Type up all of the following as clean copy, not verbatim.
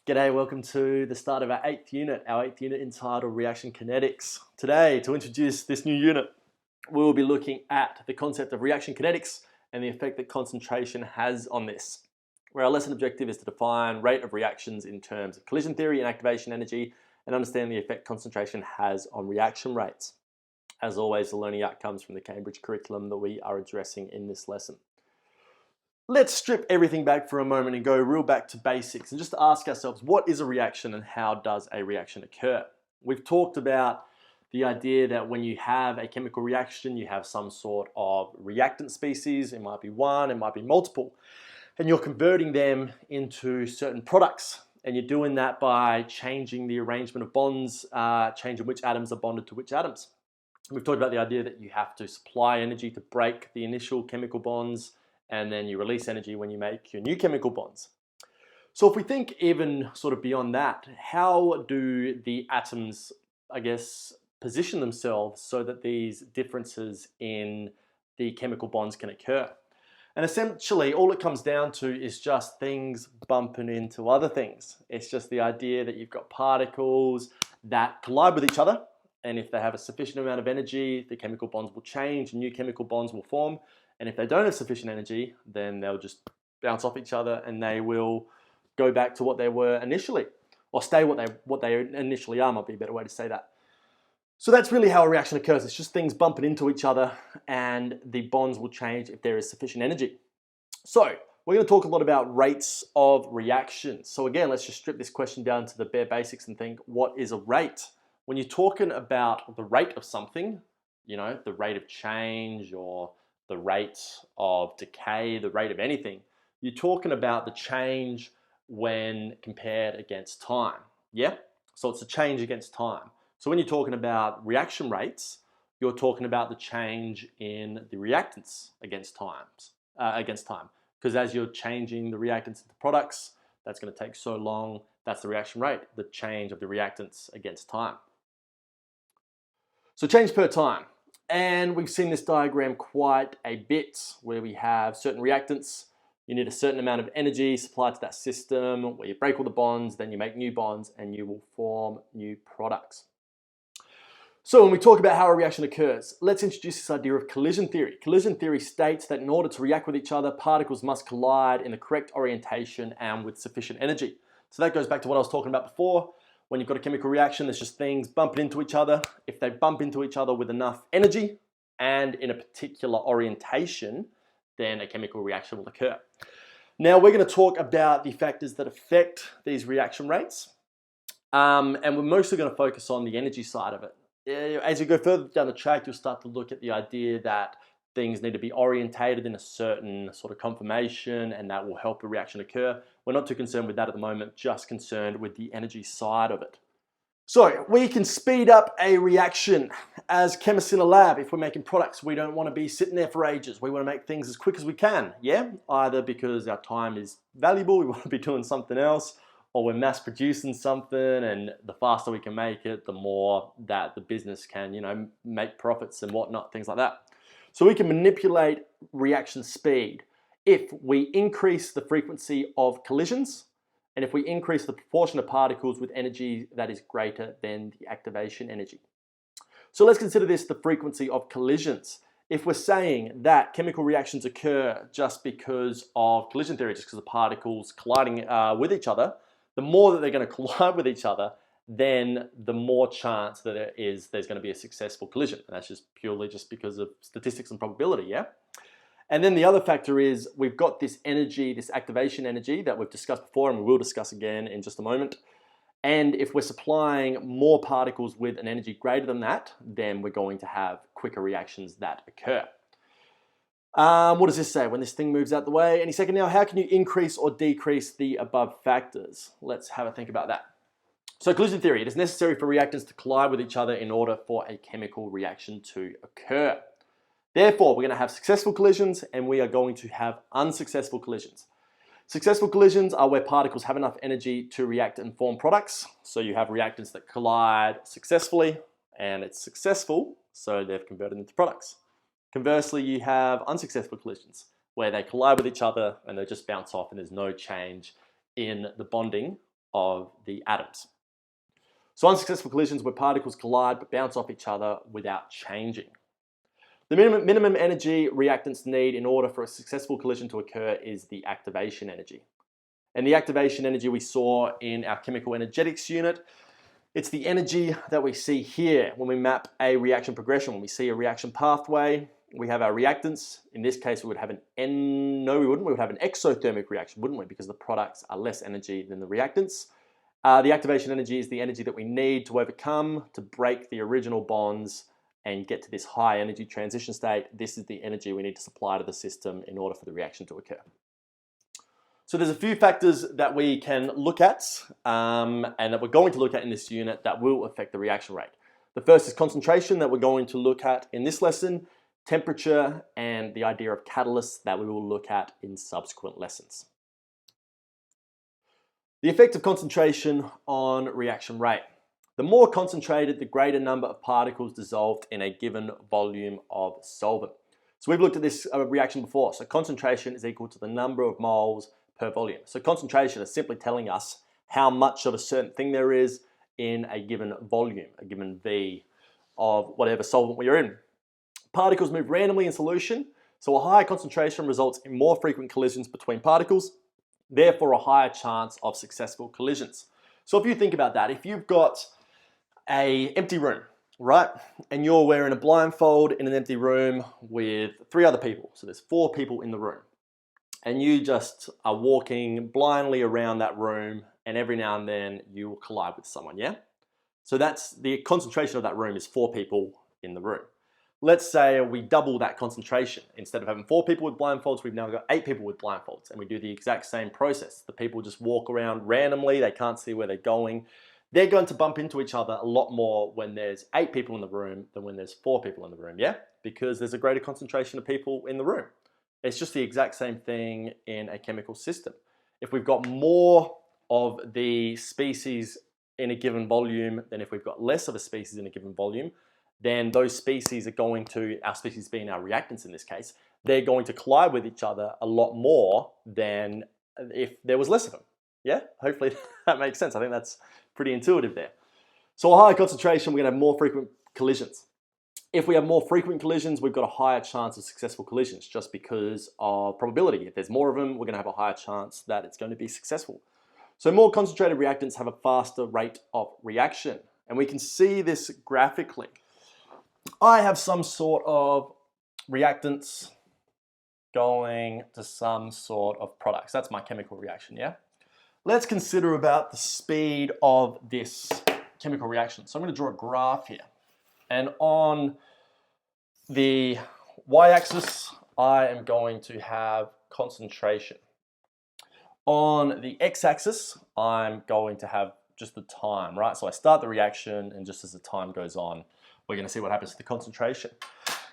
G'day, welcome to the start of our eighth unit entitled Reaction Kinetics. Today, to introduce this new unit, we will be looking at the concept of reaction kinetics and the effect that concentration has on this. Where our lesson objective is to define rate of reactions in terms of collision theory and activation energy and understand the effect concentration has on reaction rates. As always, the learning outcomes from the Cambridge curriculum that we are addressing in this lesson. Let's strip everything back for a moment and go real back to basics and just ask ourselves, what is a reaction and how does a reaction occur? We've talked about the idea that when you have a chemical reaction, you have some sort of reactant species. It might be one, it might be multiple, and you're converting them into certain products. And you're doing that by changing the arrangement of bonds, changing which atoms are bonded to which atoms. We've talked about the idea that you have to supply energy to break the initial chemical bonds, and then you release energy when you make your new chemical bonds. So if we think even sort of beyond that, how do the atoms, I guess, position themselves so that these differences in the chemical bonds can occur? And essentially, all it comes down to is just things bumping into other things. It's just the idea that you've got particles that collide with each other, and if they have a sufficient amount of energy, the chemical bonds will change and new chemical bonds will form. And if they don't have sufficient energy, then they'll just bounce off each other and they will go back to what they were initially, or stay what they initially are, might be a better way to say that. So that's really how a reaction occurs. It's just things bumping into each other and the bonds will change if there is sufficient energy. So we're going to talk a lot about rates of reactions. So again, let's just strip this question down to the bare basics and think, what is a rate? When you're talking about the rate of something, you know, the rate of change or the rate of decay, the rate of anything, you're talking about the change when compared against time. Yeah? So it's a change against time. So when you're talking about reaction rates, you're talking about the change in the reactants against time. Because as you're changing the reactants into products, that's going to take so long. That's the reaction rate, the change of the reactants against time. So change per time. And we've seen this diagram quite a bit where we have certain reactants. You need a certain amount of energy supplied to that system where you break all the bonds, then you make new bonds and you will form new products. So when we talk about how a reaction occurs, let's introduce this idea of collision theory. Collision theory states that in order to react with each other, particles must collide in the correct orientation and with sufficient energy. So that goes back to what I was talking about before. When you've got a chemical reaction, there's just things bumping into each other. If they bump into each other with enough energy and in a particular orientation, then a chemical reaction will occur. Now we're going to talk about the factors that affect these reaction rates. And we're mostly going to focus on the energy side of it. As you go further down the track, you'll start to look at the idea that things need to be orientated in a certain sort of conformation, and that will help the reaction occur. We're not too concerned with that at the moment, just concerned with the energy side of it. So we can speed up a reaction as chemists in a lab. If we're making products, we don't want to be sitting there for ages. We want to make things as quick as we can, yeah? Either because our time is valuable, we want to be doing something else, or we're mass producing something, and the faster we can make it, the more that the business can, you know, make profits and whatnot, things like that. So we can manipulate reaction speed if we increase the frequency of collisions and if we increase the proportion of particles with energy that is greater than the activation energy. So let's consider this the frequency of collisions. If we're saying that chemical reactions occur just because of collision theory, just because of particles colliding with each other, the more that they're going to collide with each other, then the more chance that there's going to be a successful collision. And that's just purely just because of statistics and probability, yeah? And then the other factor is we've got this energy, this activation energy that we've discussed before and we will discuss again in just a moment. And if we're supplying more particles with an energy greater than that, then we're going to have quicker reactions that occur. What does this say? When this thing moves out the way any second now, how can you increase or decrease the above factors? Let's have a think about that. So collision theory, it is necessary for reactants to collide with each other in order for a chemical reaction to occur. Therefore, we're going to have successful collisions and we are going to have unsuccessful collisions. Successful collisions are where particles have enough energy to react and form products. So you have reactants that collide successfully and it's successful, so they've converted into products. Conversely, you have unsuccessful collisions where they collide with each other and they just bounce off and there's no change in the bonding of the atoms. So unsuccessful collisions where particles collide but bounce off each other without changing. The minimum energy reactants need in order for a successful collision to occur is the activation energy. And the activation energy we saw in our chemical energetics unit, it's the energy that we see here when we map a reaction progression. When we see a reaction pathway, we have our reactants. In this case, we would have we would have an exothermic reaction, wouldn't we? Because the products are less energy than the reactants. The activation energy is the energy that we need to overcome to break the original bonds and get to this high energy transition state. This is the energy we need to supply to the system in order for the reaction to occur. So there's a few factors that we can look at and that we're going to look at in this unit that will affect the reaction rate. The first is concentration that we're going to look at in this lesson, temperature, and the idea of catalysts that we will look at in subsequent lessons. The effect of concentration on reaction rate. The more concentrated, the greater number of particles dissolved in a given volume of solvent. So we've looked at this reaction before. So concentration is equal to the number of moles per volume. So concentration is simply telling us how much of a certain thing there is in a given volume, a given V of whatever solvent we are in. Particles move randomly in solution, so a higher concentration results in more frequent collisions between particles, therefore a higher chance of successful collisions. So if you think about that, if you've got an empty room, right, and you're wearing a blindfold in an empty room with 3 other people, so there's 4 people in the room, and you just are walking blindly around that room, and every now and then you will collide with someone, yeah? So that's the concentration of that room is 4 people in the room. Let's say we double that concentration. Instead of having 4 people with blindfolds, we've now got 8 people with blindfolds, and we do the exact same process. The people just walk around randomly, they can't see where they're going. They're going to bump into each other a lot more when there's 8 people in the room than when there's 4 people in the room, yeah? Because there's a greater concentration of people in the room. It's just the exact same thing in a chemical system. If we've got more of the species in a given volume than if we've got less of a species in a given volume, then those species are going to, our species being our reactants in this case, they're going to collide with each other a lot more than if there was less of them. Yeah, hopefully that makes sense. I think that's pretty intuitive there. So a higher concentration, we're going to have more frequent collisions. If we have more frequent collisions, we've got a higher chance of successful collisions just because of probability. If there's more of them, we're going to have a higher chance that it's going to be successful. So more concentrated reactants have a faster rate of reaction. And we can see this graphically. I have some sort of reactants going to some sort of products. That's my chemical reaction, yeah? Let's consider about the speed of this chemical reaction. So I'm going to draw a graph here. And on the y-axis, I am going to have concentration. On the x-axis, I'm going to have just the time, right? So I start the reaction, and just as the time goes on, we're going to see what happens to the concentration.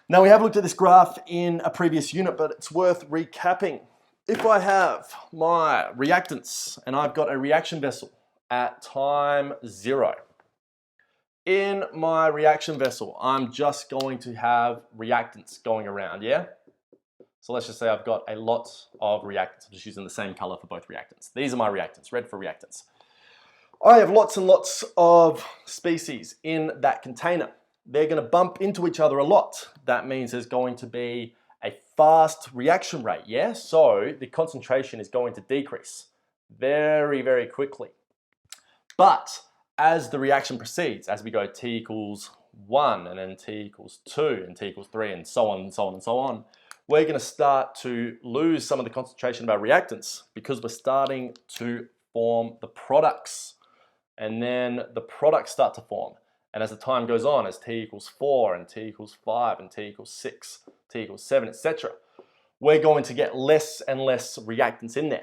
Now, we have looked at this graph in a previous unit, but it's worth recapping. If I have my reactants and I've got a reaction vessel at time 0, in my reaction vessel, I'm just going to have reactants going around, yeah? So let's just say I've got a lot of reactants. I'm just using the same color for both reactants. These are my reactants, red for reactants. I have lots and lots of species in that container. They're going to bump into each other a lot. That means there's going to be a fast reaction rate, yeah? So the concentration is going to decrease very, very quickly. But as the reaction proceeds, as we go t equals 1, and then t equals 2, and t equals 3, and so on, and so on, and so on, we're going to start to lose some of the concentration of our reactants because we're starting to form the products. And then the products start to form. And as the time goes on, as t equals 4, and t equals 5, and t equals 6, t equals 7, etc., we're going to get less and less reactants in there.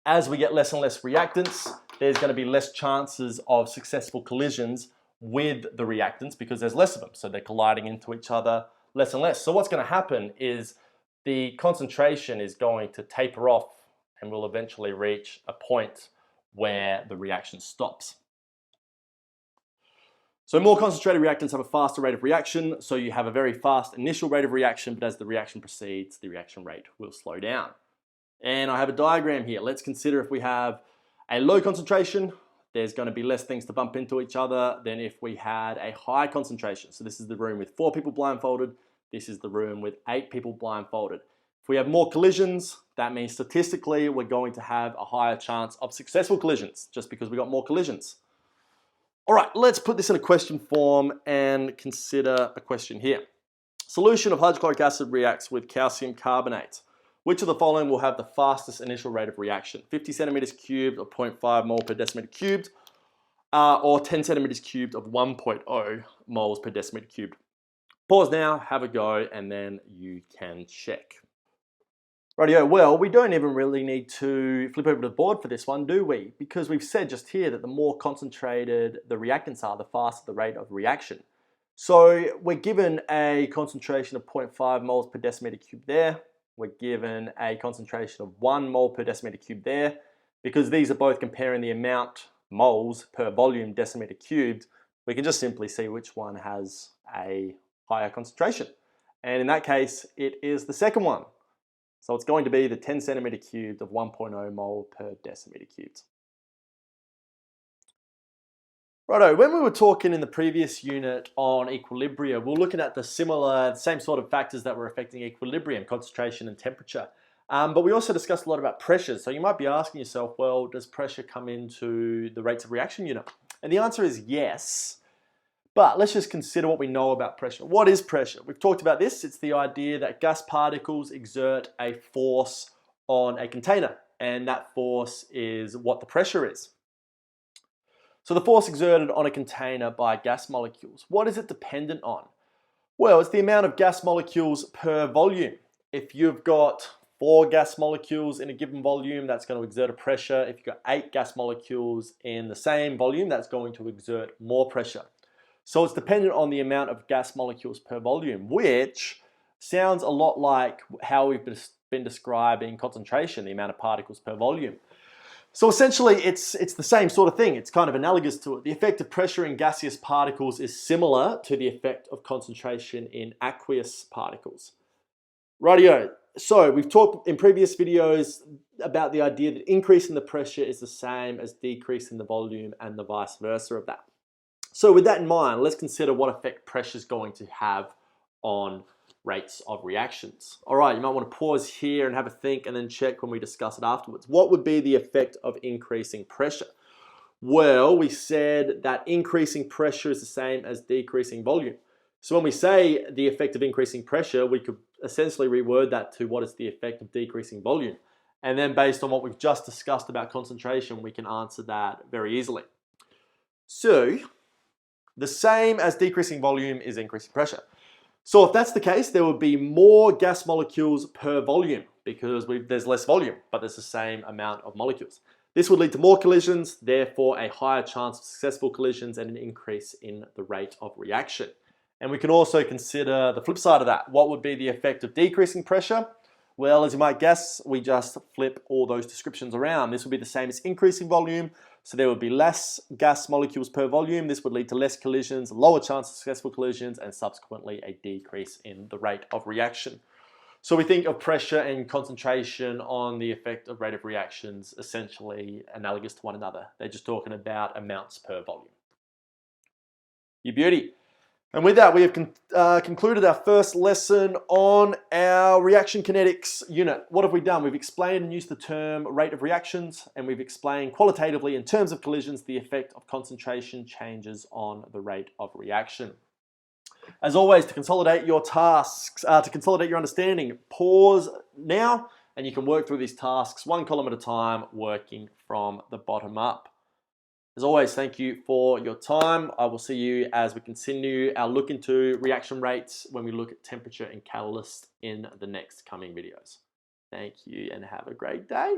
As we get less and less reactants, there's going to be less chances of successful collisions with the reactants because there's less of them. So they're colliding into each other less and less. So what's going to happen is the concentration is going to taper off and will eventually reach a point where the reaction stops. So more concentrated reactants have a faster rate of reaction, so you have a very fast initial rate of reaction, but as the reaction proceeds, the reaction rate will slow down. And I have a diagram here. Let's consider if we have A low concentration, there's going to be less things to bump into each other than if we had a high concentration. So this is the room with 4 people blindfolded. This is the room with 8 people blindfolded. If we have more collisions, that means statistically we're going to have a higher chance of successful collisions just because we got more collisions. All right, let's put this in a question form and consider a question here. Solution of hydrochloric acid reacts with calcium carbonate. Which of the following will have the fastest initial rate of reaction? 50 centimeters cubed or 0.5 mole per decimeter cubed, or 10 centimeters cubed of 1.0 moles per decimeter cubed. Pause now, have a go, and then you can check. Rightio, well, we don't even really need to flip over to the board for this one, do we? Because we've said just here that the more concentrated the reactants are, the faster the rate of reaction. So we're given a concentration of 0.5 moles per decimeter cubed there. We're given a concentration of 1 mole per decimeter cubed there. Because these are both comparing the amount moles per volume decimeter cubed, we can just simply see which one has a higher concentration. And in that case, it is the second one. So it's going to be the 10 centimeter cubed of 1.0 mole per decimeter cubed. Righto, when we were talking in the previous unit on equilibria, we were looking at the same sort of factors that were affecting equilibrium, concentration and temperature. But we also discussed a lot about pressures. So you might be asking yourself, well, does pressure come into the rates of reaction unit? And the answer is yes. But let's just consider what we know about pressure. What is pressure? We've talked about this. It's the idea that gas particles exert a force on a container, and that force is what the pressure is. So the force exerted on a container by gas molecules, what is it dependent on? Well, it's the amount of gas molecules per volume. If you've got 4 gas molecules in a given volume, that's going to exert a pressure. If you've got 8 gas molecules in the same volume, that's going to exert more pressure. So it's dependent on the amount of gas molecules per volume, which sounds a lot like how we've been describing concentration, the amount of particles per volume. So essentially, it's the same sort of thing. It's kind of analogous to it. The effect of pressure in gaseous particles is similar to the effect of concentration in aqueous particles. Rightio. So we've talked in previous videos about the idea that increase in the pressure is the same as decrease in the volume and the vice versa of that. So with that in mind, let's consider what effect pressure is going to have on rates of reactions. All right, you might want to pause here and have a think and then check when we discuss it afterwards. What would be the effect of increasing pressure? Well, we said that increasing pressure is the same as decreasing volume. So when we say the effect of increasing pressure, we could essentially reword that to what is the effect of decreasing volume. And then based on what we've just discussed about concentration, we can answer that very easily. So the same as decreasing volume is increasing pressure. So if that's the case, there would be more gas molecules per volume because there's less volume, but there's the same amount of molecules. This would lead to more collisions, therefore a higher chance of successful collisions and an increase in the rate of reaction. And we can also consider the flip side of that. What would be the effect of decreasing pressure? Well, as you might guess, we just flip all those descriptions around. This would be the same as increasing volume. So there would be less gas molecules per volume. This would lead to less collisions, lower chance of successful collisions, and subsequently a decrease in the rate of reaction. So we think of pressure and concentration on the effect of rate of reactions essentially analogous to one another. They're just talking about amounts per volume. You beauty. And with that, we have concluded our first lesson on our reaction kinetics unit. What have we done? We've explained and used the term rate of reactions, and we've explained qualitatively in terms of collisions the effect of concentration changes on the rate of reaction. As always, to consolidate your tasks, to consolidate your understanding, pause now, and you can work through these tasks one column at a time, working from the bottom up. As always, thank you for your time. I will see you as we continue our look into reaction rates when we look at temperature and catalyst in the next coming videos. Thank you and have a great day.